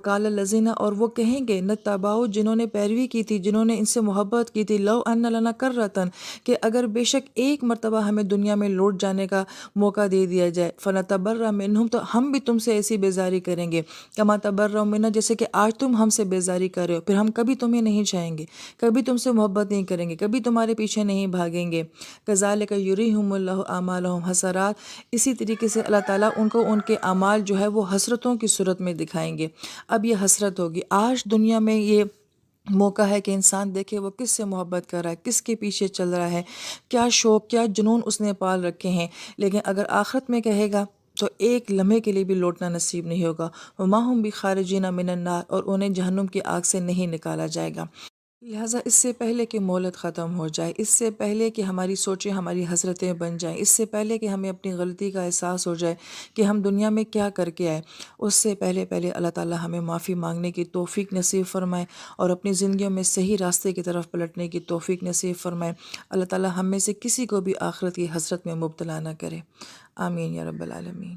قال الذین، اور وہ کہیں گے نتبعوا، جنہوں نے پیروی کی تھی، جنہوں نے ان سے محبت کی تھی، لو ان لنا کرۃ، کہ اگر بے شک ایک مرتبہ ہمیں دنیا میں لوٹ جانے کا موقع دے دیا جائے، فنتبرأ منہم، تو ہم بھی تم سے ایسی بیزاری کریں گے، کما تبرؤ منا، جیسے کہ آج تم ہم سے بیزاری کر رہے ہو، پھر ہم کبھی تمہیں نہیں چاہیں گے، کبھی تم سے محبت نہیں کریں گے، کبھی تمہارے پیچھے نہیں بھاگیں گے۔ کذالک یریہم اللہ اعمالہم حسرات، اسی طریقے سے اللہ تعالیٰ ان کو ان کے اعمال جو ہے وہ حسرتوں کی صورت میں دکھائیں گے۔ اب یہ حسرت ہوگی، آج دنیا میں یہ موقع ہے کہ انسان دیکھے وہ کس سے محبت کر رہا ہے، کس کے پیچھے چل رہا ہے، کیا شوق کیا جنون اس نے پال رکھے ہیں، لیکن اگر آخرت میں کہے گا تو ایک لمحے کے لیے بھی لوٹنا نصیب نہیں ہوگا۔ وما ہم بخارجین من النار، اور انہیں جہنم کی آگ سے نہیں نکالا جائے گا۔ لہٰذا اس سے پہلے کہ مہلت ختم ہو جائے، اس سے پہلے کہ ہماری سوچیں ہماری حسرتیں بن جائیں، اس سے پہلے کہ ہمیں اپنی غلطی کا احساس ہو جائے کہ ہم دنیا میں کیا کر کے آئے، اس سے پہلے اللہ تعالیٰ ہمیں معافی مانگنے کی توفیق نصیب فرمائے، اور اپنی زندگیوں میں صحیح راستے کی طرف پلٹنے کی توفیق نصیب فرمائے۔ اللہ تعالیٰ ہم میں سے کسی کو بھی آخرت کی حسرت میں مبتلا نہ کرے۔ آمین یا رب العالمین۔